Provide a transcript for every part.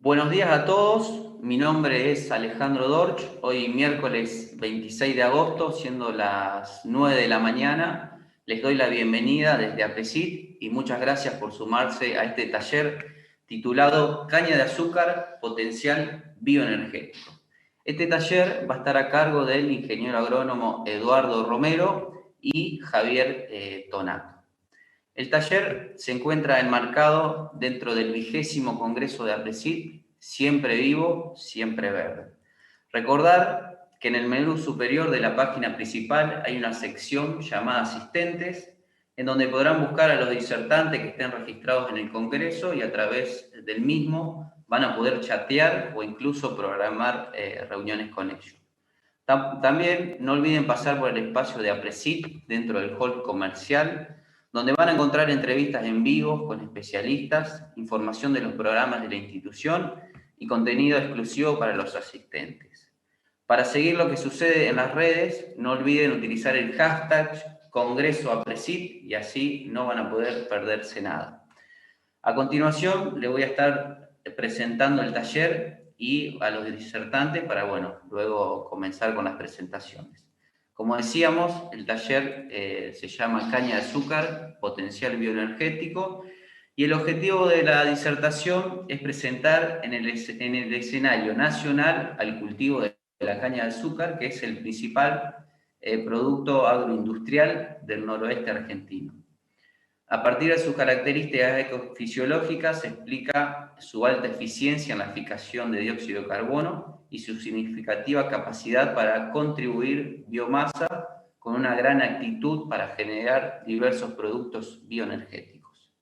Buenos días a todos, mi nombre es Alejandro Dorch, hoy miércoles 26 de agosto, siendo las 9 de la mañana, les doy la bienvenida desde APRESID y muchas gracias por sumarse a este taller titulado Caña de azúcar, potencial bioenergético. Este taller va a estar a cargo del ingeniero agrónomo Eduardo Romero y Javier Tonato. El taller se encuentra enmarcado dentro del 20º Congreso de APRESID, Siempre Vivo, Siempre Verde. Recordar que en el menú superior de la página principal hay una sección llamada Asistentes, en donde podrán buscar a los disertantes que estén registrados en el Congreso y a través del mismo van a poder chatear o incluso programar reuniones con ellos. También no olviden pasar por el espacio de APRESID dentro del hall comercial, donde van a encontrar entrevistas en vivo con especialistas, información de los programas de la institución y contenido exclusivo para los asistentes. Para seguir lo que sucede en las redes, no olviden utilizar el hashtag CongresoAPRESID y así no van a poder perderse nada. A continuación, le voy a estar presentando el taller y a los disertantes para, luego comenzar con las presentaciones. Como decíamos, el taller se llama Caña de azúcar, potencial bioenergético, y el objetivo de la disertación es presentar en el escenario nacional al cultivo de la caña de azúcar, que es el principal producto agroindustrial del noroeste argentino. A partir de sus características ecofisiológicas se explica su alta eficiencia en la fijación de dióxido de carbono y su significativa capacidad para contribuir biomasa con una gran actitud para generar diversos productos bioenergéticos.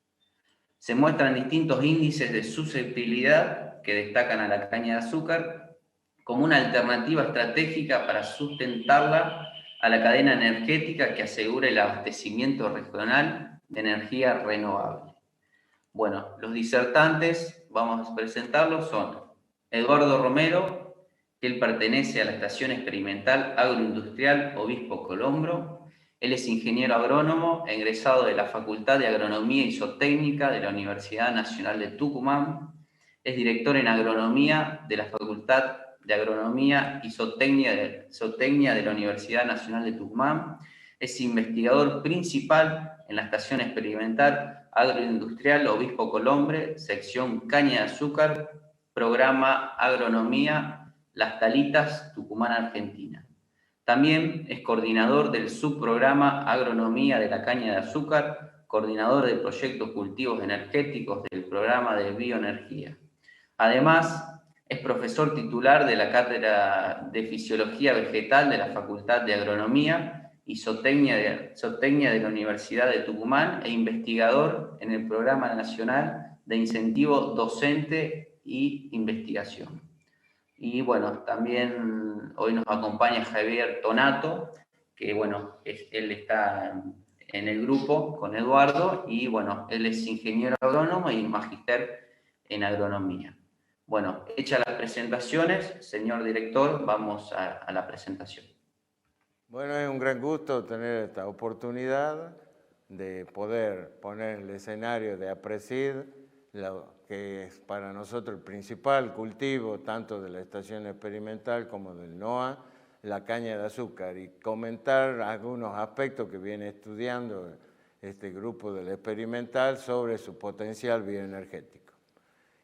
Se muestran distintos índices de susceptibilidad que destacan a la caña de azúcar como una alternativa estratégica para sustentarla a la cadena energética que asegura el abastecimiento regional de energía renovable. Bueno, los disertantes, vamos a presentarlos, son Eduardo Romero, que él pertenece a la Estación Experimental Agroindustrial Obispo Colombro. Él es ingeniero agrónomo, egresado de la Facultad de Agronomía y Zootecnia de la Universidad Nacional de Tucumán. Es director en agronomía de la Facultad de Agronomía y Zootecnia de la Universidad Nacional de Tucumán. Es investigador principal en la Estación Experimental Agroindustrial Obispo Colombre, sección Caña de Azúcar, programa Agronomía Las Talitas, Tucumán, Argentina. También es coordinador del subprograma Agronomía de la Caña de Azúcar, coordinador de proyectos cultivos energéticos del programa de bioenergía. Además, es profesor titular de la Cátedra de Fisiología Vegetal de la Facultad de Agronomía y Zootecnia de la Universidad de Tucumán e investigador en el Programa Nacional de Incentivo Docente y Investigación. Y bueno, también hoy nos acompaña Javier Tonato, que él está en el grupo con Eduardo y él es ingeniero agrónomo y magíster en agronomía. Bueno, hechas las presentaciones, señor director, vamos a la presentación. Bueno, es un gran gusto tener esta oportunidad de poder poner en el escenario de APRESID lo que es para nosotros el principal cultivo, tanto de la estación experimental como del NOA, la caña de azúcar, y comentar algunos aspectos que viene estudiando este grupo del experimental sobre su potencial bioenergético.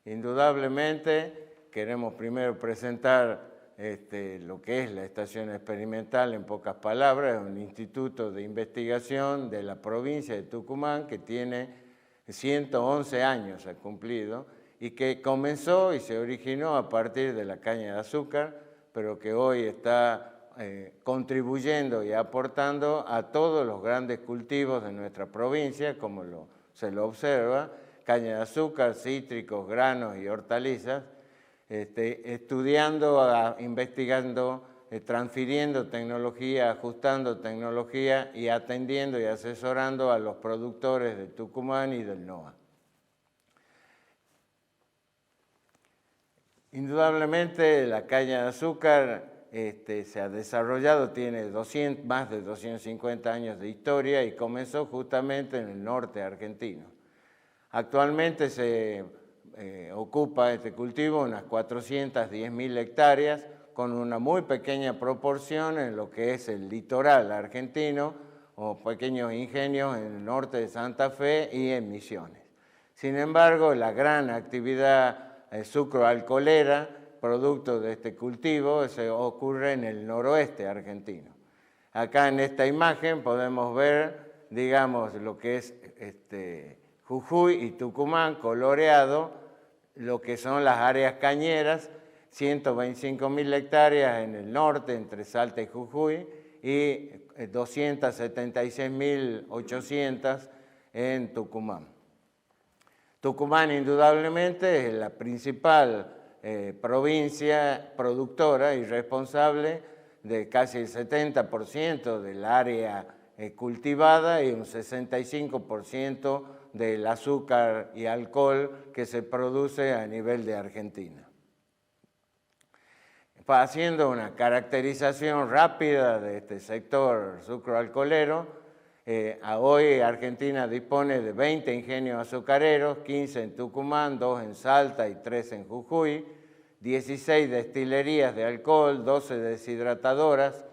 Indudablemente, queremos primero presentar lo que es la estación experimental en pocas palabras. Es un instituto de investigación de la provincia de Tucumán que tiene 111 años, ha cumplido, y que comenzó y se originó a partir de la caña de azúcar, pero que hoy está contribuyendo y aportando a todos los grandes cultivos de nuestra provincia, como se lo observa, caña de azúcar, cítricos, granos y hortalizas, estudiando, investigando, transfiriendo tecnología, ajustando tecnología y atendiendo y asesorando a los productores de Tucumán y del NOA. Indudablemente la caña de azúcar se ha desarrollado, tiene más de 250 años de historia y comenzó justamente en el norte argentino. Actualmente se ocupa este cultivo unas 410.000 hectáreas, con una muy pequeña proporción en lo que es el litoral argentino o pequeños ingenios en el norte de Santa Fe y en Misiones. Sin embargo, la gran actividad sucroalcoholera, producto de este cultivo, se ocurre en el noroeste argentino. Acá en esta imagen podemos ver, digamos, lo que es Jujuy y Tucumán coloreado, lo que son las áreas cañeras, 125.000 hectáreas en el norte, entre Salta y Jujuy, y 276.800 en Tucumán. Tucumán indudablemente es la principal provincia productora y responsable de casi el 70% del área cultivada y un 65% del azúcar y alcohol que se produce a nivel de Argentina. Haciendo una caracterización rápida de este sector sucroalcoholero, hoy Argentina dispone de 20 ingenios azucareros, 15 en Tucumán, 2 en Salta y 3 en Jujuy, 16 destilerías de alcohol, 12 deshidratadoras,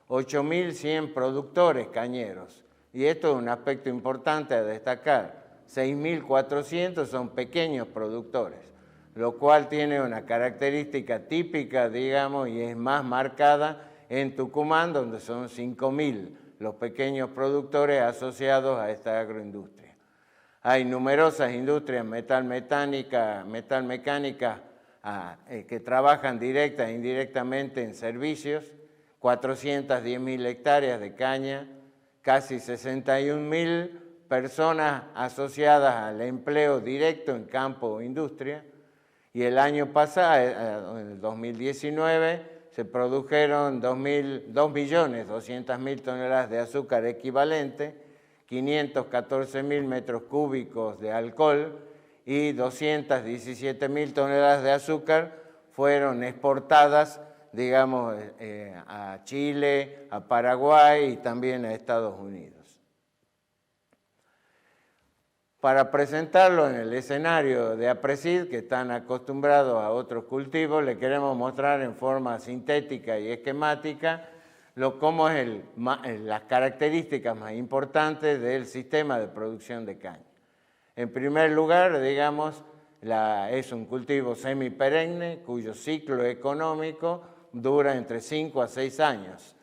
8.100 productores cañeros. Y esto es un aspecto importante a destacar, 6.400 son pequeños productores, lo cual tiene una característica típica, digamos, y es más marcada en Tucumán, donde son 5.000 los pequeños productores asociados a esta agroindustria. Hay numerosas industrias metalmecánicas que trabajan directa e indirectamente en servicios, 410.000 hectáreas de caña, casi 61.000 personas asociadas al empleo directo en campo o industria, y el año pasado, en el 2019, se produjeron 2.200.000 toneladas de azúcar equivalente, 514.000 metros cúbicos de alcohol y 217.000 toneladas de azúcar fueron exportadas, digamos, a Chile, a Paraguay y también a Estados Unidos. Para presentarlo en el escenario de APRESID, que están acostumbrados a otros cultivos, le queremos mostrar en forma sintética y esquemática cómo es las características más importantes del sistema de producción de caña. En primer lugar, digamos, es un cultivo semiperenne cuyo ciclo económico dura entre 5 a 6 años.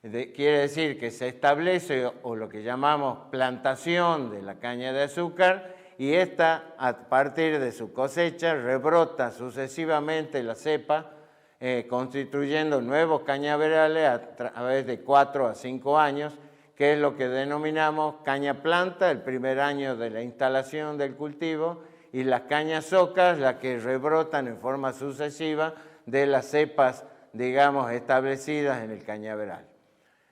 Quiere decir que se establece o lo que llamamos plantación de la caña de azúcar y esta, a partir de su cosecha, rebrota sucesivamente la cepa, constituyendo nuevos cañaverales a través de 4 a 5 años, que es lo que denominamos caña planta, el primer año de la instalación del cultivo, y las cañas socas, las que rebrotan en forma sucesiva de las cepas, digamos, establecidas en el cañaveral.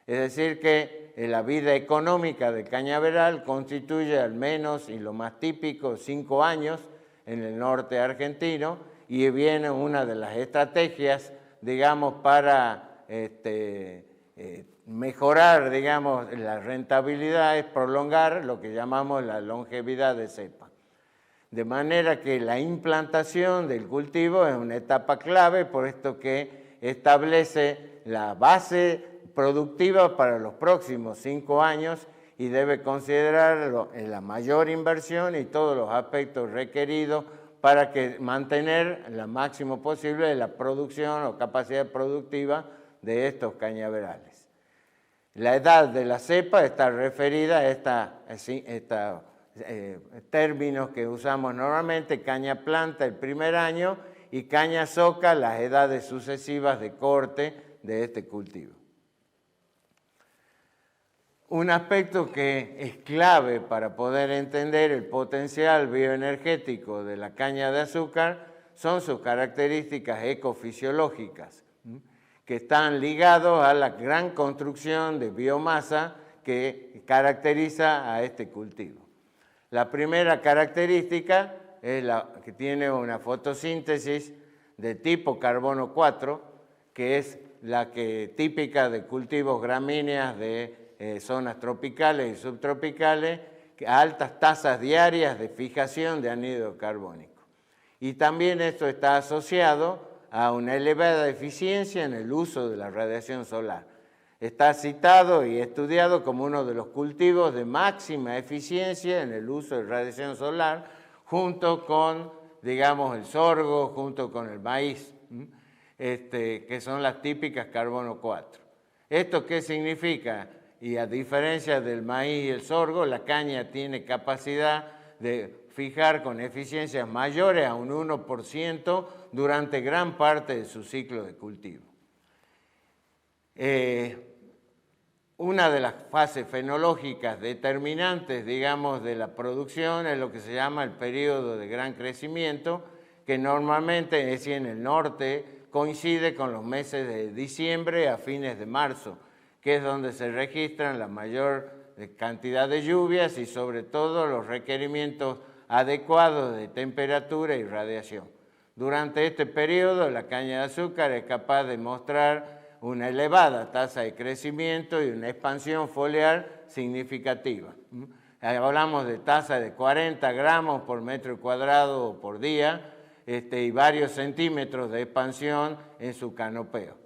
Es decir que la vida económica del cañaveral constituye al menos, y lo más típico, 5 años en el norte argentino, y viene una de las estrategias, digamos, para mejorar, digamos, la rentabilidad es prolongar lo que llamamos la longevidad de cepa. De manera que la implantación del cultivo es una etapa clave, por esto que establece la base productiva para los próximos 5 años y debe considerar la mayor inversión y todos los aspectos requeridos para mantener lo máximo posible la producción o capacidad productiva de estos cañaverales. La edad de la cepa está referida a estos términos que usamos normalmente: caña planta el primer año y caña soca las edades sucesivas de corte de este cultivo. Un aspecto que es clave para poder entender el potencial bioenergético de la caña de azúcar son sus características ecofisiológicas, que están ligados a la gran construcción de biomasa que caracteriza a este cultivo. La primera característica es que tiene una fotosíntesis de tipo carbono 4, que es la típica de cultivos gramíneas de zonas tropicales y subtropicales, a altas tasas diarias de fijación de anhídrido carbónico. Y también esto está asociado a una elevada eficiencia en el uso de la radiación solar. Está citado y estudiado como uno de los cultivos de máxima eficiencia en el uso de radiación solar, junto con, digamos, el sorgo, junto con el maíz, que son las típicas carbono 4. ¿Esto qué significa? Y a diferencia del maíz y el sorgo, la caña tiene capacidad de fijar con eficiencias mayores a un 1% durante gran parte de su ciclo de cultivo. Una de las fases fenológicas determinantes, digamos, de la producción es lo que se llama el periodo de gran crecimiento, que normalmente, es decir, en el norte, coincide con los meses de diciembre a fines de marzo, que es donde se registran la mayor cantidad de lluvias y sobre todo los requerimientos adecuados de temperatura y radiación. Durante este periodo, la caña de azúcar es capaz de mostrar una elevada tasa de crecimiento y una expansión foliar significativa. Hablamos de tasa de 40 gramos por metro cuadrado por día y varios centímetros de expansión en su canopeo.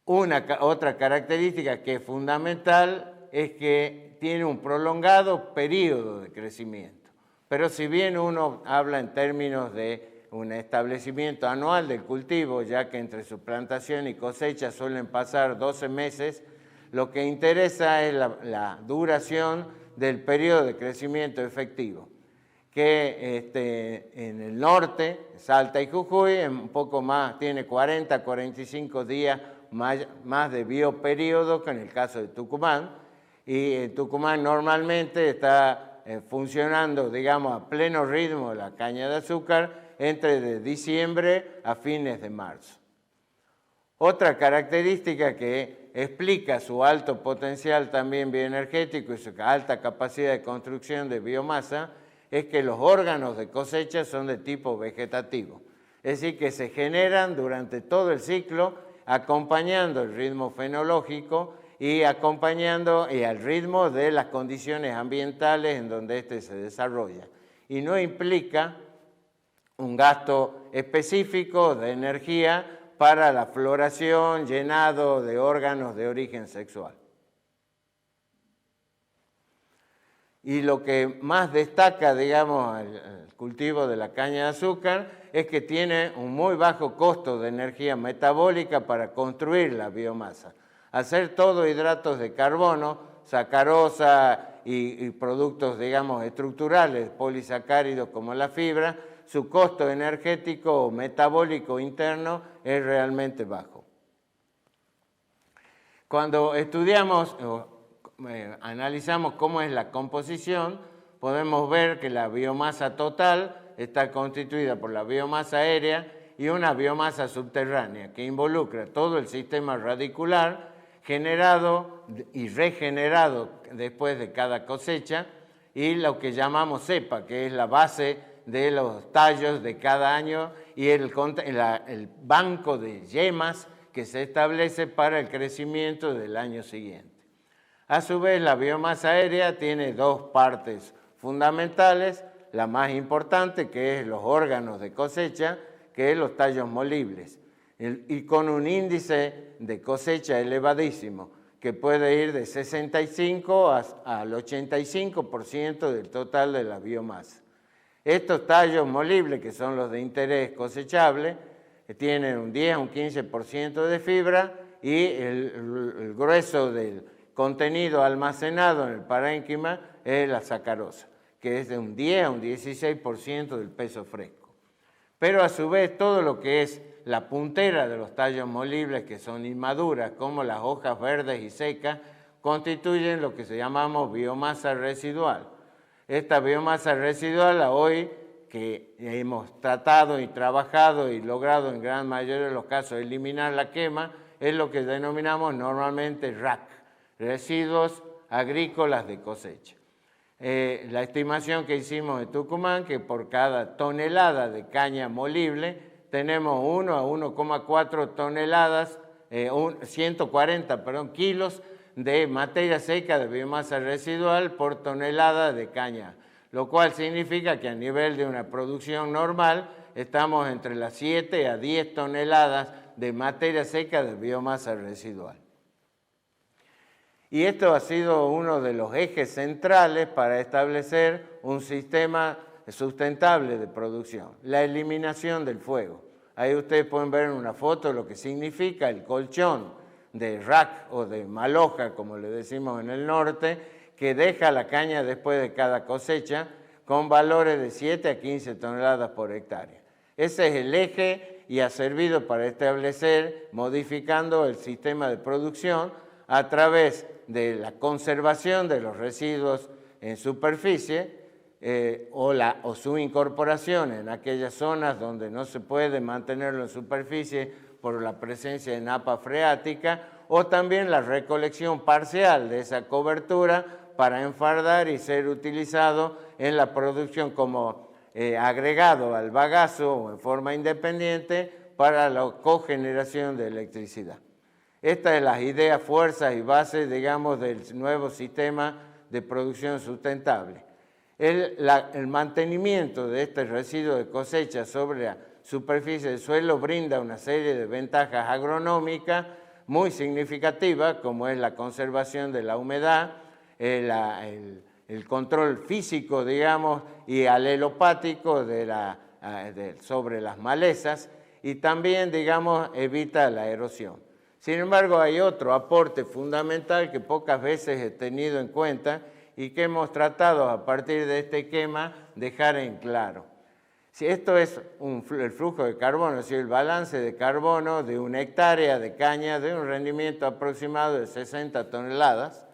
Otra característica que es fundamental es que tiene un prolongado periodo de crecimiento. Pero si bien uno habla en términos de un establecimiento anual del cultivo, ya que entre su plantación y cosecha suelen pasar 12 meses, lo que interesa es la duración del periodo de crecimiento efectivo, que en el norte, Salta y Jujuy, un poco más, tiene 40, 45 días más de bioperiodo que en el caso de Tucumán, y en Tucumán normalmente está funcionando, digamos, a pleno ritmo la caña de azúcar entre de diciembre a fines de marzo. Otra característica que explica su alto potencial también bioenergético y su alta capacidad de construcción de biomasa es que los órganos de cosecha son de tipo vegetativo, es decir, que se generan durante todo el ciclo acompañando el ritmo fenológico y acompañando al ritmo de las condiciones ambientales en donde éste se desarrolla. Y no implica un gasto específico de energía para la floración, llenado de órganos de origen sexual. Y lo que más destaca, digamos, el cultivo de la caña de azúcar es que tiene un muy bajo costo de energía metabólica para construir la biomasa. Al ser todo hidratos de carbono, sacarosa y productos, digamos, estructurales, polisacáridos como la fibra, su costo energético o metabólico interno es realmente bajo. Cuando estudiamos analizamos cómo es la composición, podemos ver que la biomasa total está constituida por la biomasa aérea y una biomasa subterránea que involucra todo el sistema radicular generado y regenerado después de cada cosecha y lo que llamamos cepa, que es la base de los tallos de cada año y el banco de yemas que se establece para el crecimiento del año siguiente. A su vez, la biomasa aérea tiene dos partes fundamentales, la más importante que es los órganos de cosecha, que es los tallos molibles, y con un índice de cosecha elevadísimo, que puede ir de 65 al 85% del total de la biomasa. Estos tallos molibles, que son los de interés cosechable, tienen un 10 a un 15% de fibra y el grueso del contenido almacenado en el parénquima es la sacarosa, que es de un 10 a un 16% del peso fresco. Pero a su vez todo lo que es la puntera de los tallos molibles, que son inmaduras, como las hojas verdes y secas, constituyen lo que llamamos biomasa residual. Esta biomasa residual hoy que hemos tratado y trabajado y logrado en gran mayoría de los casos eliminar la quema, es lo que denominamos normalmente RAC, residuos agrícolas de cosecha. La estimación que hicimos en Tucumán, que por cada tonelada de caña molible tenemos 1 a 1,4 toneladas, 140 kilos de materia seca de biomasa residual por tonelada de caña, lo cual significa que a nivel de una producción normal estamos entre las 7 a 10 toneladas de materia seca de biomasa residual. Y esto ha sido uno de los ejes centrales para establecer un sistema sustentable de producción, la eliminación del fuego. Ahí ustedes pueden ver en una foto lo que significa el colchón de rack o de maloja, como le decimos en el norte, que deja la caña después de cada cosecha con valores de 7 a 15 toneladas por hectárea. Ese es el eje y ha servido para establecer, modificando el sistema de producción a través de la conservación de los residuos en superficie o su incorporación en aquellas zonas donde no se puede mantenerlo en superficie por la presencia de napa freática, o también la recolección parcial de esa cobertura para enfardar y ser utilizado en la producción como agregado al bagazo o en forma independiente para la cogeneración de electricidad. Estas son las ideas, fuerzas y bases, digamos, del nuevo sistema de producción sustentable. El mantenimiento de este residuo de cosecha sobre la superficie del suelo brinda una serie de ventajas agronómicas muy significativas, como es la conservación de la humedad, el control físico, digamos, y alelopático sobre las malezas, y también, digamos, evita la erosión. Sin embargo, hay otro aporte fundamental que pocas veces he tenido en cuenta y que hemos tratado a partir de este esquema dejar en claro. Si esto es el flujo de carbono, es decir, el balance de carbono de una hectárea de caña de un rendimiento aproximado de 60 toneladas,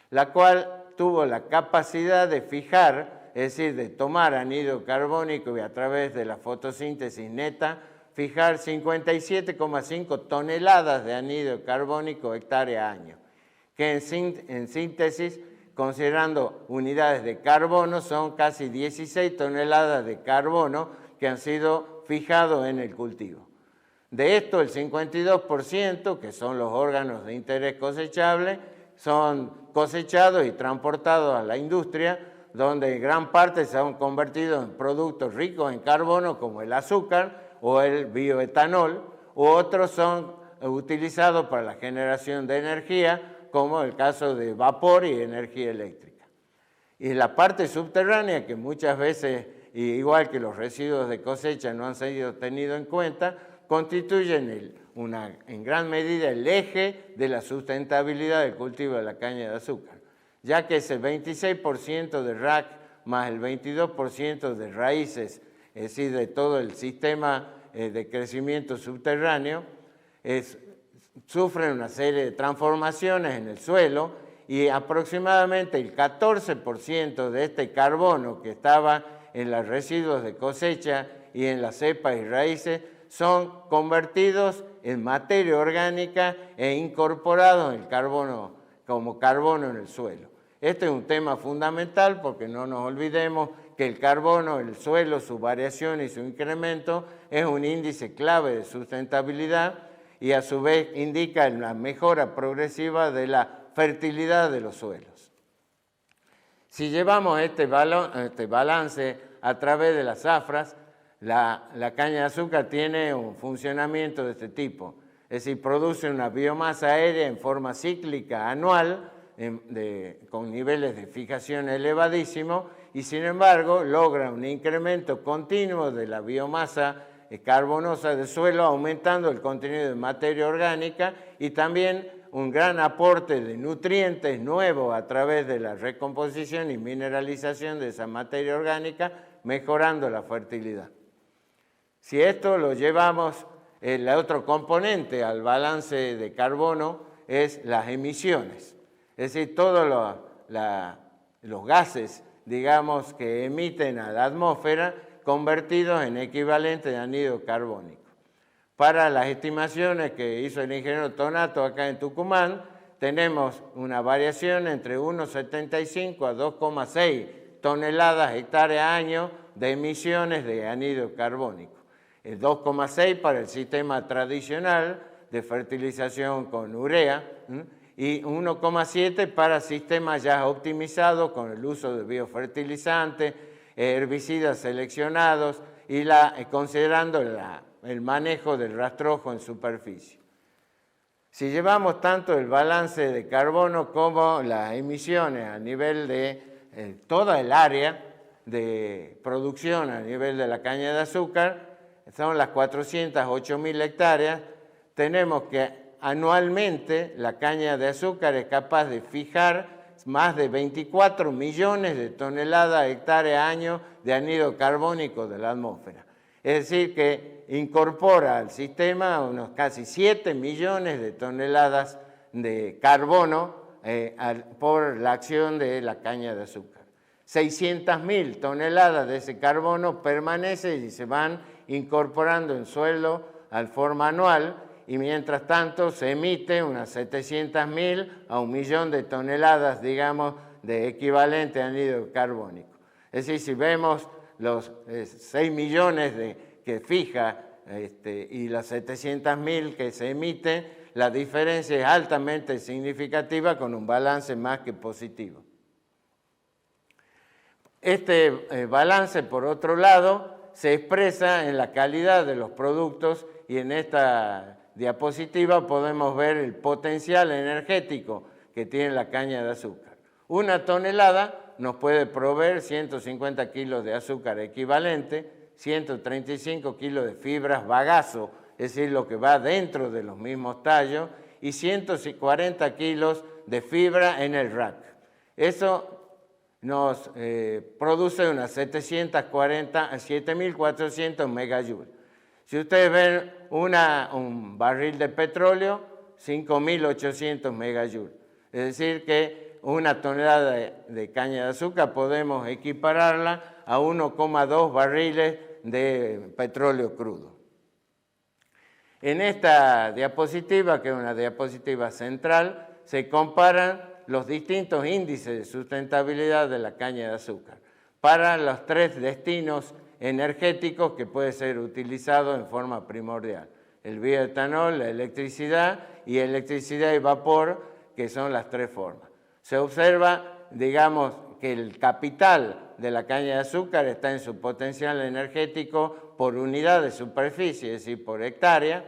la cual tuvo la capacidad de fijar, es decir, de tomar anhídrido carbónico y a través de la fotosíntesis neta, fijar 57,5 toneladas de anhídrido carbónico hectárea año, que en síntesis, considerando unidades de carbono, son casi 16 toneladas de carbono que han sido fijados en el cultivo. De esto, el 52%, que son los órganos de interés cosechable, son cosechados y transportados a la industria, donde gran parte se han convertido en productos ricos en carbono, como el azúcar o el bioetanol, u otros son utilizados para la generación de energía, como el caso de vapor y energía eléctrica. Y la parte subterránea, que muchas veces, igual que los residuos de cosecha, no han sido tenidos en cuenta, constituyen en gran medida el eje de la sustentabilidad del cultivo de la caña de azúcar, ya que ese 26% de rack más el 22% de raíces, es decir, de todo el sistema de crecimiento subterráneo, sufren una serie de transformaciones en el suelo y aproximadamente el 14% de este carbono que estaba en los residuos de cosecha y en las cepas y raíces son convertidos en materia orgánica e incorporados en el carbono, como carbono en el suelo. Este es un tema fundamental porque no nos olvidemos que el carbono, el suelo, su variación y su incremento es un índice clave de sustentabilidad y a su vez indica la mejora progresiva de la fertilidad de los suelos. Si llevamos este balance a través de las zafras, la caña de azúcar tiene un funcionamiento de este tipo, es decir, produce una biomasa aérea en forma cíclica anual, con niveles de fijación elevadísimos, y sin embargo logra un incremento continuo de la biomasa carbonosa del suelo, aumentando el contenido de materia orgánica y también un gran aporte de nutrientes nuevos a través de la recomposición y mineralización de esa materia orgánica, mejorando la fertilidad. Si esto lo llevamos, el otro componente al balance de carbono es las emisiones, es decir, todos los gases, digamos, que emiten a la atmósfera, convertidos en equivalente de anhídrido carbónico. Para las estimaciones que hizo el ingeniero Tonato acá en Tucumán, tenemos una variación entre 1,75 a 2,6 toneladas hectárea año de emisiones de anhídrido carbónico. El 2,6 para el sistema tradicional de fertilización con urea y 1,7 para sistemas ya optimizados con el uso de biofertilizantes, herbicidas seleccionados y considerando el manejo del rastrojo en superficie. Si llevamos tanto el balance de carbono como las emisiones a nivel de toda el área de producción a nivel de la caña de azúcar, son las 408.000 hectáreas, tenemos que anualmente la caña de azúcar es capaz de fijar más de 24 millones de toneladas hectárea año de anhídrido carbónico de la atmósfera. Es decir, que incorpora al sistema unos casi 7 millones de toneladas de carbono por la acción de la caña de azúcar. 600.000 toneladas de ese carbono permanecen y se van incorporando en suelo al forma anual, y mientras tanto se emite unas 700.000 a 1.000.000 de toneladas, digamos, de equivalente a anhídrido carbónico. Es decir, si vemos los 6 millones que fija y las 700.000 que se emiten, la diferencia es altamente significativa con un balance más que positivo. Este balance, por otro lado, se expresa en la calidad de los productos y en esta diapositiva podemos ver el potencial energético que tiene la caña de azúcar. Una tonelada nos puede proveer 150 kilos de azúcar equivalente, 135 kilos de fibras bagazo, es decir, lo que va dentro de los mismos tallos, y 140 kilos de fibra en el rack. Eso nos produce unas 7.400 megajoules. Si ustedes ven un barril de petróleo, 5.800 megajoules. Es decir, que una tonelada de caña de azúcar podemos equipararla a 1,2 barriles de petróleo crudo. En esta diapositiva, que es una diapositiva central, se comparan los distintos índices de sustentabilidad de la caña de azúcar para los 3 destinos energéticos que puede ser utilizado en forma primordial: el bioetanol, la electricidad y electricidad y vapor, que son las 3 formas. Se observa, digamos, que el capital de la caña de azúcar está en su potencial energético por unidad de superficie, es decir, por hectárea,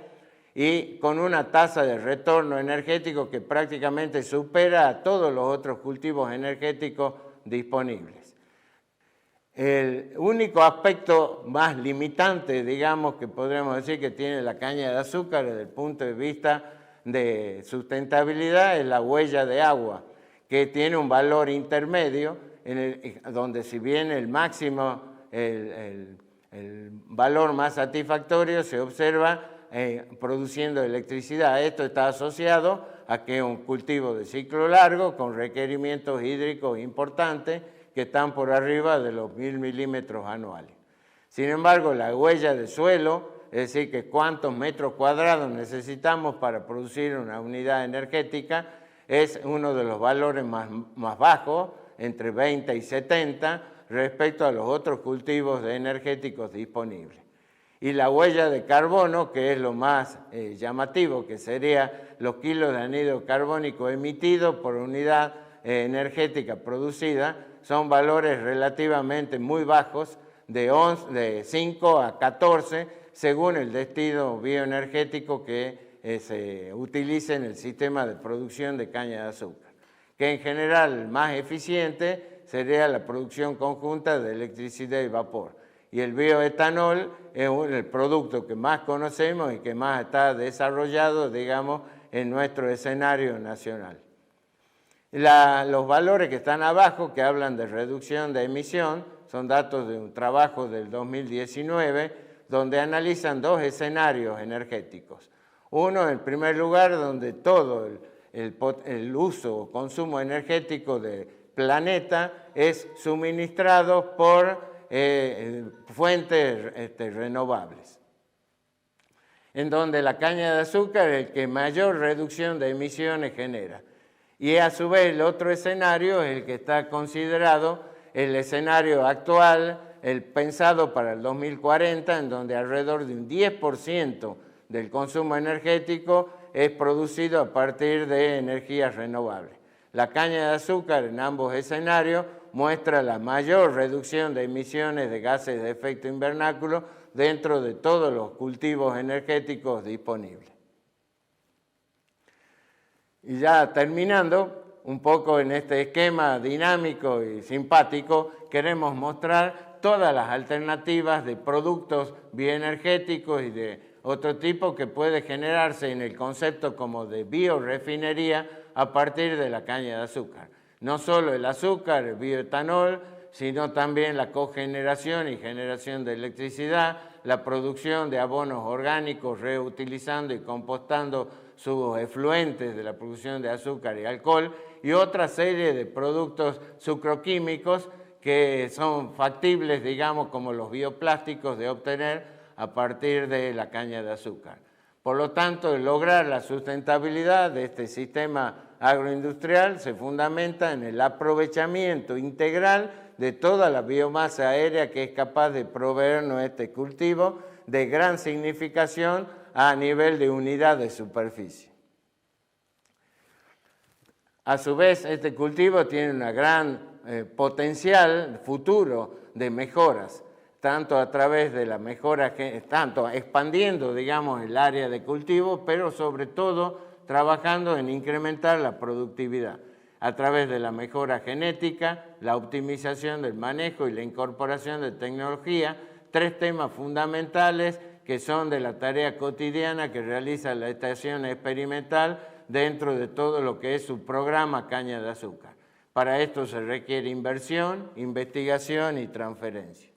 y con una tasa de retorno energético que prácticamente supera a todos los otros cultivos energéticos disponibles. El único aspecto más limitante, digamos, que podríamos decir que tiene la caña de azúcar desde el punto de vista de sustentabilidad es la huella de agua, que tiene un valor intermedio, donde si bien el máximo, el valor más satisfactorio se observa produciendo electricidad. Esto está asociado a que es un cultivo de ciclo largo con requerimientos hídricos importantes que están por arriba de los 1.000 milímetros anuales. Sin embargo, la huella de suelo, es decir, que cuántos metros cuadrados necesitamos para producir una unidad energética, es uno de los valores más bajos, entre 20 y 70, respecto a los otros cultivos energéticos disponibles. Y la huella de carbono, que es lo más llamativo, que sería los kilos de anhídrido carbónico emitidos por unidad energética producida, son valores relativamente muy bajos, de 5 a 14, según el destino bioenergético que se utilice en el sistema de producción de caña de azúcar, que en general más eficiente sería la producción conjunta de electricidad y vapor. Y el bioetanol es el producto que más conocemos y que más está desarrollado, digamos, en nuestro escenario nacional. Los valores que están abajo, que hablan de reducción de emisión, son datos de un trabajo del 2019, donde analizan 2 escenarios energéticos. Uno, en primer lugar, donde todo el uso o consumo energético del planeta es suministrado por fuentes renovables, en donde la caña de azúcar es el que mayor reducción de emisiones genera. Y a su vez el otro escenario es el que está considerado el escenario actual, el pensado para el 2040, en donde alrededor de un 10% del consumo energético es producido a partir de energías renovables. La caña de azúcar en ambos escenarios muestra la mayor reducción de emisiones de gases de efecto invernadero dentro de todos los cultivos energéticos disponibles. Y ya terminando, un poco en este esquema dinámico y simpático, queremos mostrar todas las alternativas de productos bioenergéticos y de otro tipo que puede generarse en el concepto como de biorefinería a partir de la caña de azúcar. No solo el azúcar, el bioetanol, sino también la cogeneración y generación de electricidad, la producción de abonos orgánicos reutilizando y compostando sus efluentes de la producción de azúcar y alcohol, y otra serie de productos sucroquímicos que son factibles, digamos, como los bioplásticos de obtener a partir de la caña de azúcar. Por lo tanto, lograr la sustentabilidad de este sistema agroindustrial se fundamenta en el aprovechamiento integral de toda la biomasa aérea que es capaz de proveernos este cultivo de gran significación a nivel de unidad de superficie. A su vez, este cultivo tiene un gran potencial futuro de mejoras, tanto a través de la mejora, tanto expandiendo, digamos, el área de cultivo, pero sobre todo trabajando en incrementar la productividad a través de la mejora genética, la optimización del manejo y la incorporación de tecnología, tres temas fundamentales que son de la tarea cotidiana que realiza la estación experimental dentro de todo lo que es su programa caña de azúcar. Para esto se requiere inversión, investigación y transferencia.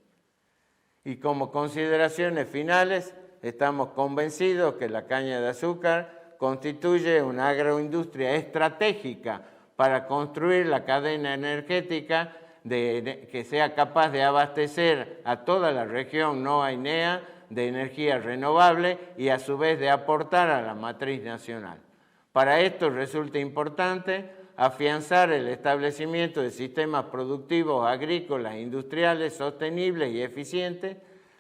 Y como consideraciones finales, estamos convencidos que la caña de azúcar constituye una agroindustria estratégica para construir la cadena energética que sea capaz de abastecer a toda la región NOA-INEA de energía renovable y a su vez de aportar a la matriz nacional. Para esto resulta importante afianzar el establecimiento de sistemas productivos agrícolas, industriales, sostenibles y eficientes,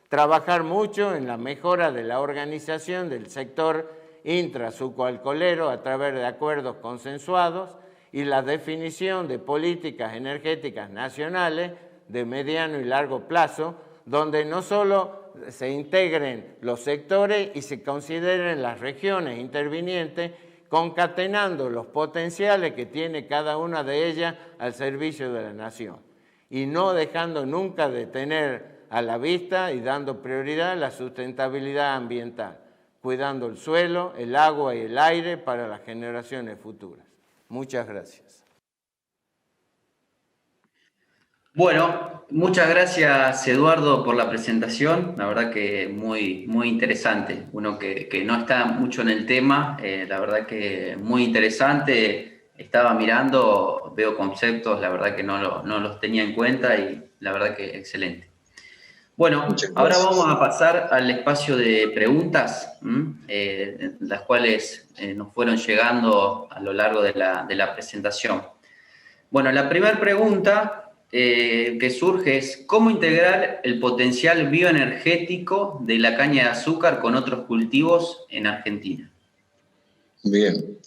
trabajar mucho en la mejora de la organización del sector intra-sucoalcoholero a través de acuerdos consensuados y la definición de políticas energéticas nacionales de mediano y largo plazo, donde no solo se integren los sectores y se consideren las regiones intervinientes, concatenando los potenciales que tiene cada una de ellas al servicio de la nación, y no dejando nunca de tener a la vista y dando prioridad a la sustentabilidad ambiental, cuidando el suelo, el agua y el aire para las generaciones futuras. Muchas gracias. Bueno, muchas gracias Eduardo por la presentación, la verdad que muy interesante, uno que no está mucho en el tema, la verdad que muy interesante, estaba mirando, veo conceptos, la verdad que no los tenía en cuenta y la verdad que excelente. Bueno, ahora vamos a pasar al espacio de preguntas, las cuales nos fueron llegando a lo largo de la presentación. Bueno, la primera pregunta que surge es ¿cómo integrar el potencial bioenergético de la caña de azúcar con otros cultivos en Argentina? Bien.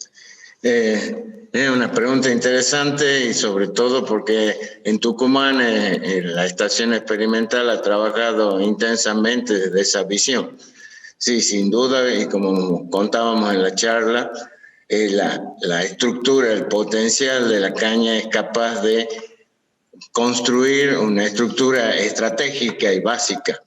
Es una pregunta interesante y sobre todo porque en Tucumán la estación experimental ha trabajado intensamente desde esa visión. Sí, sin duda, y como contábamos en la charla, la estructura, el potencial de la caña es capaz de construir una estructura estratégica y básica,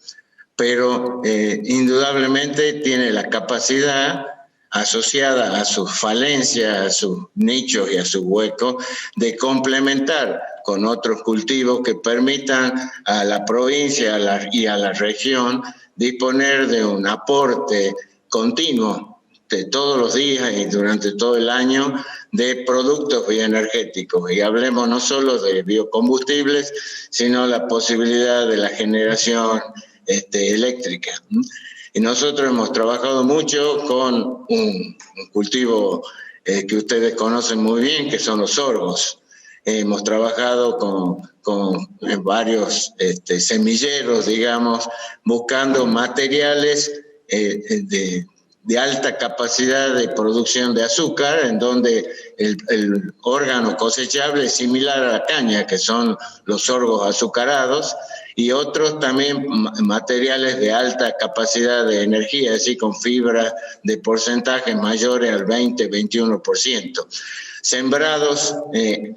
pero indudablemente tiene la capacidad asociada a sus falencias, a sus nichos y a sus huecos, de complementar con otros cultivos que permitan a la provincia y a la región disponer de un aporte continuo de todos los días y durante todo el año de productos bioenergéticos. Y hablemos no solo de biocombustibles, sino la posibilidad de la generación eléctrica. Y nosotros hemos trabajado mucho con un cultivo que ustedes conocen muy bien, que son los sorgos. Hemos trabajado con varios semilleros, digamos, buscando materiales de alta capacidad de producción de azúcar, en donde el órgano cosechable es similar a la caña, que son los sorgos azucarados, y otros también materiales de alta capacidad de energía, así con fibras de porcentajes mayores al 20-21%. Sembrados,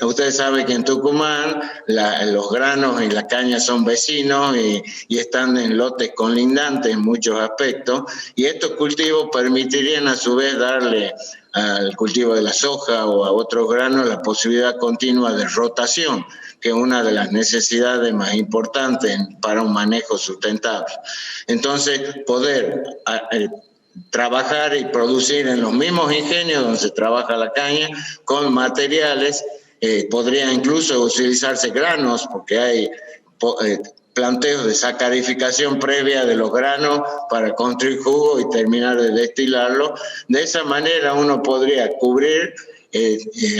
ustedes saben que en Tucumán los granos y la caña son vecinos y están en lotes colindantes en muchos aspectos, y estos cultivos permitirían a su vez darle al cultivo de la soja o a otros granos la posibilidad continua de rotación, que es una de las necesidades más importantes para un manejo sustentable. Entonces, poder trabajar y producir en los mismos ingenios donde se trabaja la caña con materiales, podría incluso utilizarse granos, porque hay planteos de sacarificación previa de los granos para construir jugo y terminar de destilarlo. De esa manera uno podría cubrir,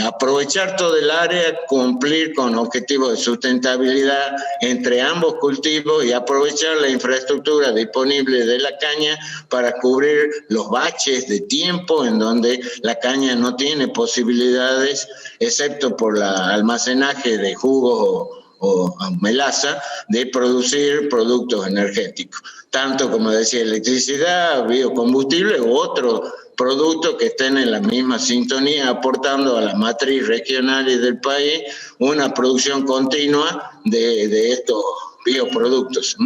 aprovechar todo el área, cumplir con objetivos de sustentabilidad entre ambos cultivos y aprovechar la infraestructura disponible de la caña para cubrir los baches de tiempo en donde la caña no tiene posibilidades, excepto por el almacenaje de jugos o melaza, de producir productos energéticos, tanto como decía electricidad, biocombustible u otros productos que estén en la misma sintonía, aportando a la matriz regional y del país una producción continua de estos bioproductos.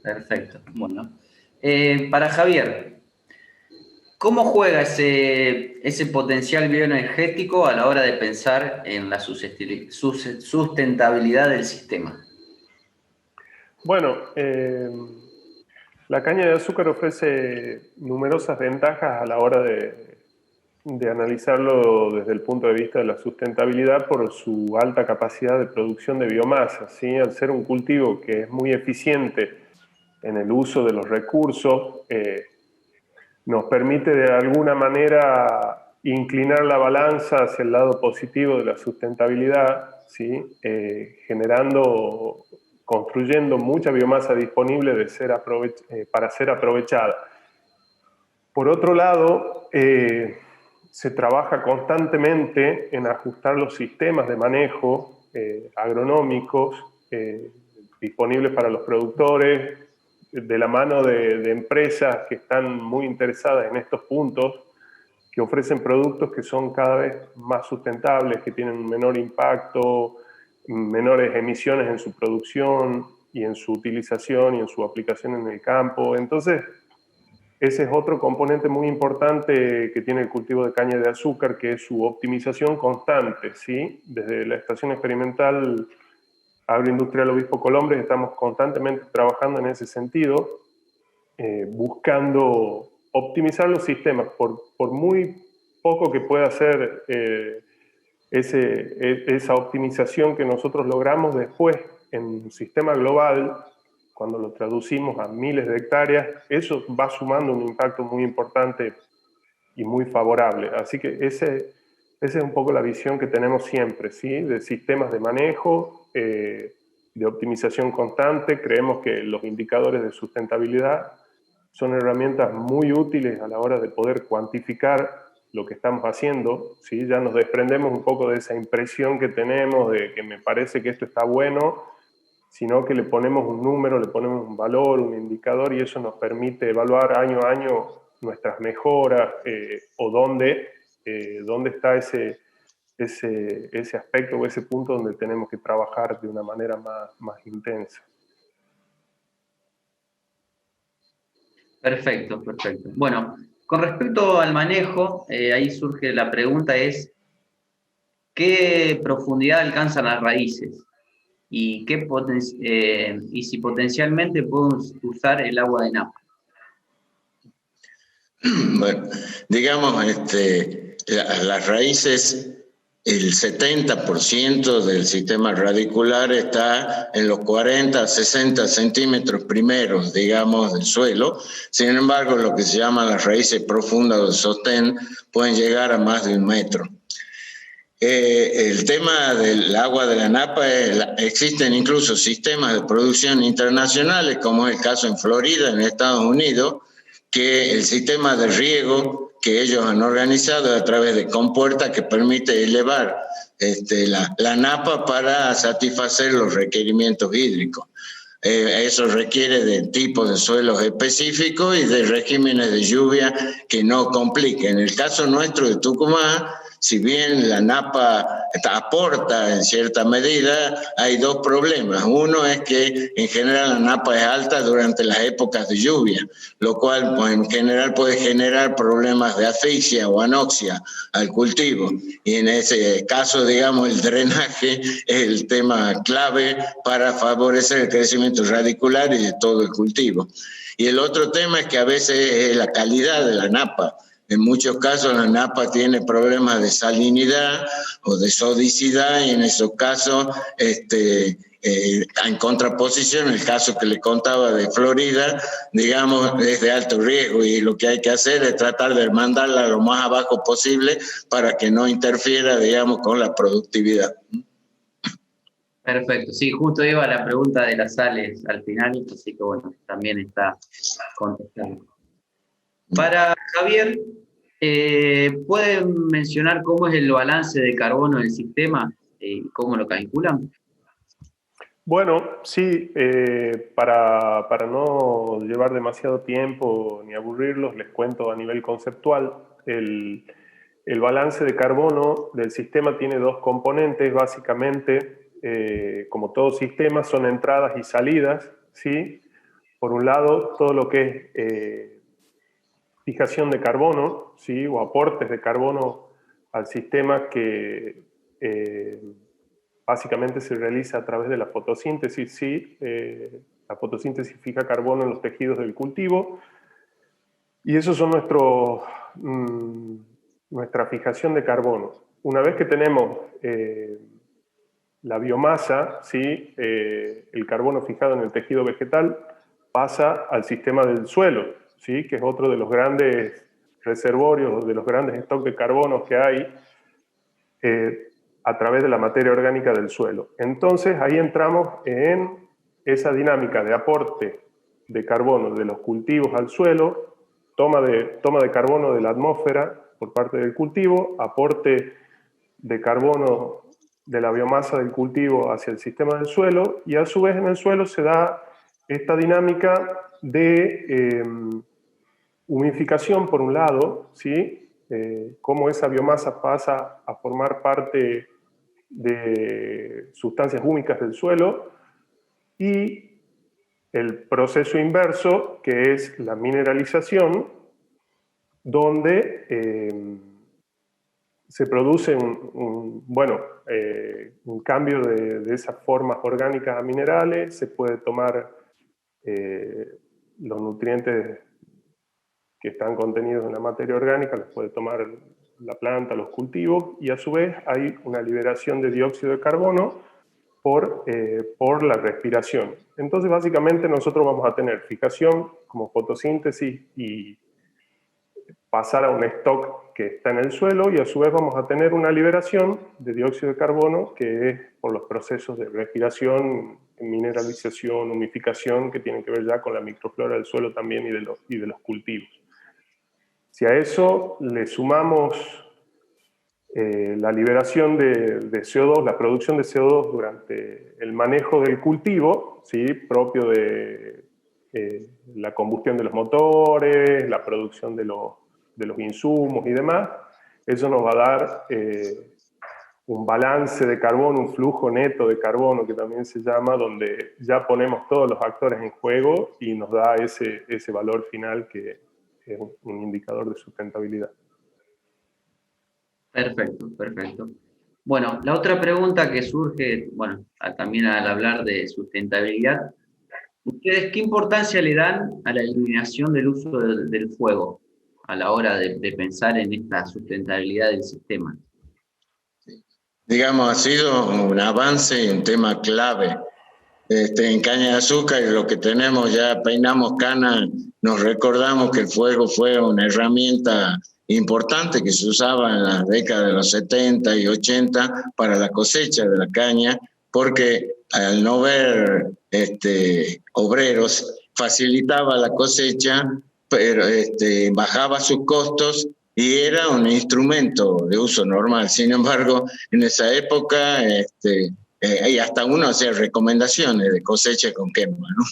Perfecto. Bueno, para Javier, ¿cómo juega ese potencial bioenergético a la hora de pensar en la sustentabilidad del sistema? Bueno, la caña de azúcar ofrece numerosas ventajas a la hora de analizarlo desde el punto de vista de la sustentabilidad por su alta capacidad de producción de biomasa, ¿sí? Al ser un cultivo que es muy eficiente en el uso de los recursos, nos permite de alguna manera inclinar la balanza hacia el lado positivo de la sustentabilidad, ¿sí? Construyendo mucha biomasa disponible para ser aprovechada. Por otro lado, se trabaja constantemente en ajustar los sistemas de manejo agronómicos disponibles para los productores, de la mano de empresas que están muy interesadas en estos puntos, que ofrecen productos que son cada vez más sustentables, que tienen un menor impacto, menores emisiones en su producción y en su utilización y en su aplicación en el campo. Entonces, ese es otro componente muy importante que tiene el cultivo de caña de azúcar, que es su optimización constante, ¿sí? Desde la Estación Experimental Agroindustrial Obispo Colombres estamos constantemente trabajando en ese sentido, buscando optimizar los sistemas, por muy poco que pueda ser esa optimización que nosotros logramos después en un sistema global, cuando lo traducimos a miles de hectáreas, eso va sumando un impacto muy importante y muy favorable. Así que esa es un poco la visión que tenemos siempre, ¿sí? De sistemas de manejo, de optimización constante. Creemos que los indicadores de sustentabilidad son herramientas muy útiles a la hora de poder cuantificar lo que estamos haciendo, ¿sí? Ya nos desprendemos un poco de esa impresión que tenemos de que me parece que esto está bueno, sino que le ponemos un número, le ponemos un valor, un indicador, y eso nos permite evaluar año a año nuestras mejoras o dónde está ese aspecto o ese punto donde tenemos que trabajar de una manera más intensa. Perfecto, perfecto. Bueno, con respecto al manejo, ahí surge la pregunta es, ¿qué profundidad alcanzan las raíces? Y si potencialmente podemos usar el agua de napa. Bueno, digamos, las raíces, el 70% del sistema radicular está en los 40 a 60 centímetros primeros, digamos, del suelo. Sin embargo, lo que se llaman las raíces profundas o de sostén pueden llegar a más de 1 metro. El tema del agua de la napa, existen incluso sistemas de producción internacionales, como es el caso en Florida, en Estados Unidos, que el sistema de riego que ellos han organizado a través de compuerta que permite elevar la napa para satisfacer los requerimientos hídricos. Eso requiere de tipos de suelos específicos y de regímenes de lluvia que no compliquen. En el caso nuestro de Tucumán, si bien la napa aporta en cierta medida, hay dos problemas. Uno es que en general la napa es alta durante las épocas de lluvia, lo cual pues, en general puede generar problemas de asfixia o anoxia al cultivo. Y en ese caso, digamos, el drenaje es el tema clave para favorecer el crecimiento radicular y de todo el cultivo. Y el otro tema es que a veces es la calidad de la napa. En muchos casos la napa tiene problemas de salinidad o de sodicidad y en esos casos, en contraposición, el caso que le contaba de Florida, digamos, es de alto riesgo y lo que hay que hacer es tratar de mandarla lo más abajo posible para que no interfiera, digamos, con la productividad. Perfecto, sí, justo iba la pregunta de las sales al final, así que bueno, también está contestado. Para Javier, ¿pueden mencionar cómo es el balance de carbono del sistema y cómo lo calculan? Bueno, sí, para no llevar demasiado tiempo ni aburrirlos, les cuento a nivel conceptual. El balance de carbono del sistema tiene dos componentes, básicamente, como todo sistema, son entradas y salidas, ¿sí? Por un lado, todo lo que es fijación de carbono, ¿sí? O aportes de carbono al sistema que básicamente se realiza a través de la fotosíntesis, ¿sí? La fotosíntesis fija carbono en los tejidos del cultivo y esos son nuestra fijación de carbono. Una vez que tenemos la biomasa, ¿sí? El carbono fijado en el tejido vegetal pasa al sistema del suelo, ¿sí? Que es otro de los grandes reservorios, de los grandes stocks de carbono que hay a través de la materia orgánica del suelo. Entonces ahí entramos en esa dinámica de aporte de carbono de los cultivos al suelo, toma de carbono de la atmósfera por parte del cultivo, aporte de carbono de la biomasa del cultivo hacia el sistema del suelo, y a su vez en el suelo se da esta dinámica de humidificación por un lado, ¿sí? Cómo esa biomasa pasa a formar parte de sustancias húmicas del suelo, y el proceso inverso, que es la mineralización, donde se produce un cambio de esas formas orgánicas a minerales, se puede tomar los nutrientes que están contenidos en la materia orgánica, los puede tomar la planta, los cultivos, y a su vez hay una liberación de dióxido de carbono por la respiración. Entonces básicamente nosotros vamos a tener fijación como fotosíntesis y pasar a un stock que está en el suelo, y a su vez vamos a tener una liberación de dióxido de carbono que es por los procesos de respiración, mineralización, humidificación, que tienen que ver ya con la microflora del suelo también y de los cultivos. Si a eso le sumamos la liberación de CO2, la producción de CO2 durante el manejo del cultivo, ¿sí? Propio de la combustión de los motores, la producción de los insumos y demás, eso nos va a dar un balance de carbono, un flujo neto de carbono que también se llama, donde ya ponemos todos los actores en juego y nos da ese valor final que es un indicador de sustentabilidad. Perfecto, perfecto. Bueno, la otra pregunta que surge, bueno, también al hablar de sustentabilidad, ¿ustedes qué importancia le dan a la eliminación del uso del fuego a la hora de pensar en esta sustentabilidad del sistema? Digamos, ha sido un avance y un tema clave. En caña de azúcar, y lo que tenemos ya peinamos canas, nos recordamos que el fuego fue una herramienta importante que se usaba en las décadas de los 70 y 80 para la cosecha de la caña, porque al no ver obreros facilitaba la cosecha, pero bajaba sus costos y era un instrumento de uso normal. Sin embargo, en esa época y hasta uno hacía recomendaciones de cosecha con quema, ¿no?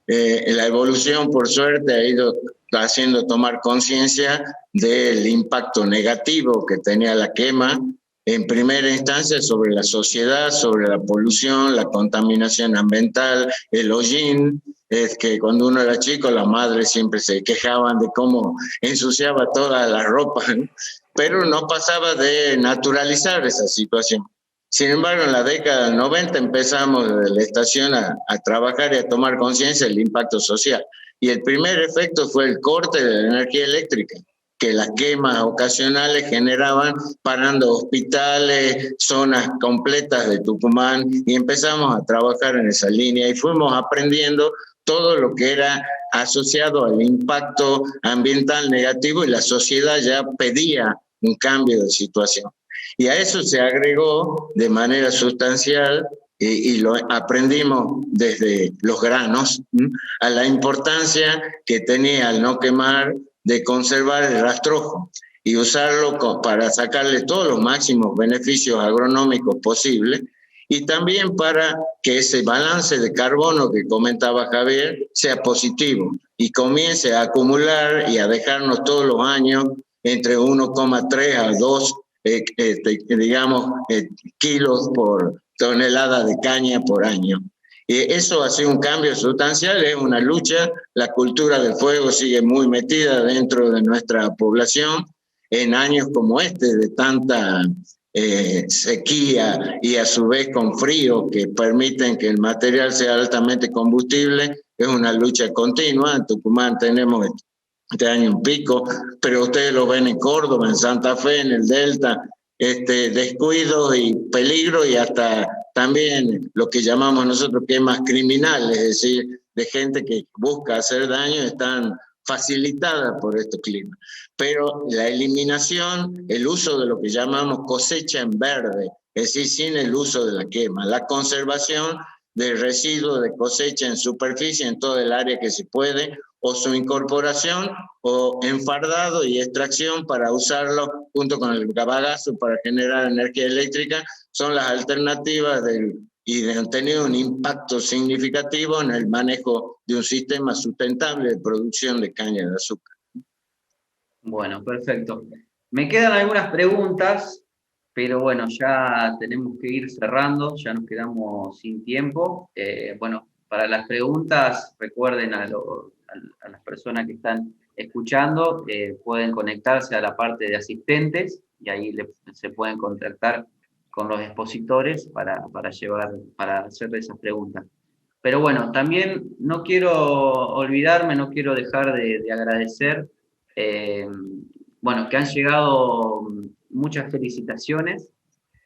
La evolución, por suerte, ha ido haciendo tomar conciencia del impacto negativo que tenía la quema, en primera instancia sobre la sociedad, sobre la polución, la contaminación ambiental, el hollín. Es que cuando uno era chico, las madres siempre se quejaban de cómo ensuciaba toda la ropa, ¿no? Pero no pasaba de naturalizar esa situación. Sin embargo, en la década del 90 empezamos desde la estación a trabajar y a tomar conciencia del impacto social. Y el primer efecto fue el corte de la energía eléctrica, que las quemas ocasionales generaban parando hospitales, zonas completas de Tucumán, y empezamos a trabajar en esa línea y fuimos aprendiendo todo lo que era asociado al impacto ambiental negativo, y la sociedad ya pedía un cambio de situación. Y a eso se agregó de manera sustancial, y lo aprendimos desde los granos, a la importancia que tenía al no quemar de conservar el rastrojo y usarlo para sacarle todos los máximos beneficios agronómicos posibles, y también para que ese balance de carbono que comentaba Javier sea positivo y comience a acumular y a dejarnos todos los años entre 1,3 a 2 kilos por tonelada de caña por año. Eso ha sido un cambio sustancial, es una lucha. La cultura del fuego sigue muy metida dentro de nuestra población. En años como este, de tanta sequía y a su vez con frío que permiten que el material sea altamente combustible, es una lucha continua. En Tucumán tenemos este año un pico, pero ustedes lo ven en Córdoba, en Santa Fe, en el Delta, descuidos y peligro, y hasta también lo que llamamos nosotros quemas criminales, es decir, de gente que busca hacer daño, están facilitadas por estos climas. Pero la eliminación, el uso de lo que llamamos cosecha en verde, es decir, sin el uso de la quema, la conservación de residuos de cosecha en superficie en todo el área que se puede, o su incorporación o enfardado y extracción para usarlo junto con el bagazo para generar energía eléctrica, son las alternativas y han tenido un impacto significativo en el manejo de un sistema sustentable de producción de caña de azúcar. Bueno, perfecto. Me quedan algunas preguntas, pero bueno, ya tenemos que ir cerrando, ya nos quedamos sin tiempo. Bueno, para las preguntas, recuerden a las personas que están escuchando, pueden conectarse a la parte de asistentes y ahí se pueden contactar con los expositores para hacerle esas preguntas. Pero bueno, también no quiero olvidarme, no quiero dejar de agradecer, bueno, que han llegado muchas felicitaciones.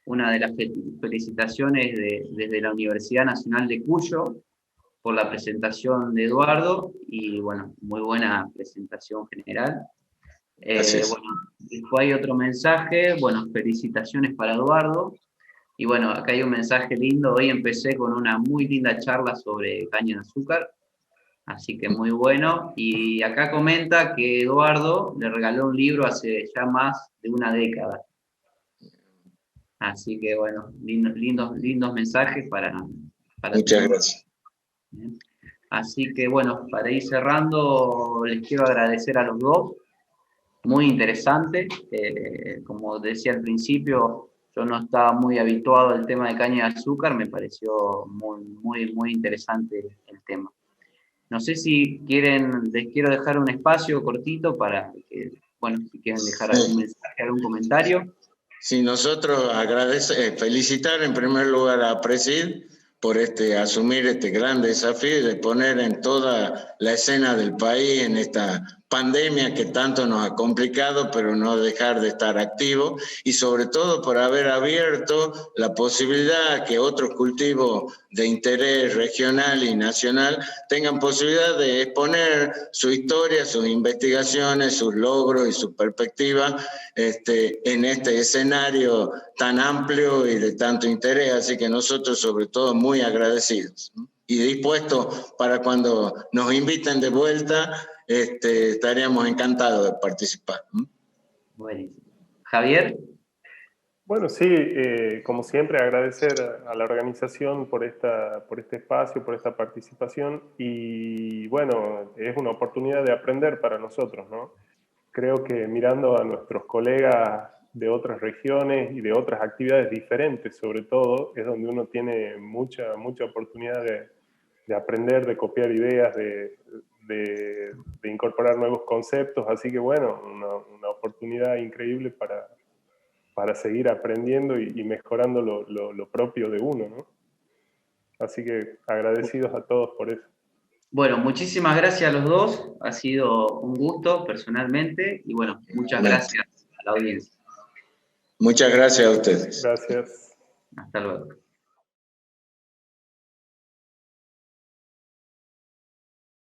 Una de las felicitaciones desde la Universidad Nacional de Cuyo, por la presentación de Eduardo, y bueno, muy buena presentación general. Bueno, después hay otro mensaje, bueno, felicitaciones para Eduardo, y bueno, acá hay un mensaje lindo. Hoy empecé con una muy linda charla sobre caña de azúcar, así que muy bueno. Y acá comenta que Eduardo le regaló un libro hace ya más de una década. Así que bueno, lindos mensajes para Muchas gracias. Así que bueno, para ir cerrando, les quiero agradecer a los dos. Muy interesante. Como decía al principio, yo no estaba muy habituado al tema de caña de azúcar, me pareció muy interesante el tema. No sé si les quiero dejar un espacio cortito para que, bueno, si quieren dejar algún mensaje, algún comentario. Sí, nosotros felicitar en primer lugar a Presid por asumir este gran desafío de poner en toda la escena del país en esta pandemia que tanto nos ha complicado, pero no dejar de estar activo, y sobre todo por haber abierto la posibilidad que otros cultivos de interés regional y nacional tengan posibilidad de exponer su historia, sus investigaciones, sus logros y su perspectiva en este escenario tan amplio y de tanto interés. Así que nosotros sobre todo muy agradecidos. y dispuesto para cuando nos inviten de vuelta, estaríamos encantados de participar. Buenísimo. Javier. Bueno, sí, como siempre, agradecer a la organización por este espacio, por esta participación, y bueno, es una oportunidad de aprender para nosotros, ¿no? Creo que mirando a nuestros colegas de otras regiones y de otras actividades diferentes, sobre todo, es donde uno tiene mucha oportunidad de aprender, de copiar ideas, de incorporar nuevos conceptos, así que bueno, una oportunidad increíble para seguir aprendiendo y mejorando lo propio de uno, ¿no? Así que agradecidos a todos por eso. Bueno, muchísimas gracias a los dos, ha sido un gusto personalmente y bueno, muchas gracias a la audiencia. Muchas gracias a ustedes. Gracias. Hasta luego.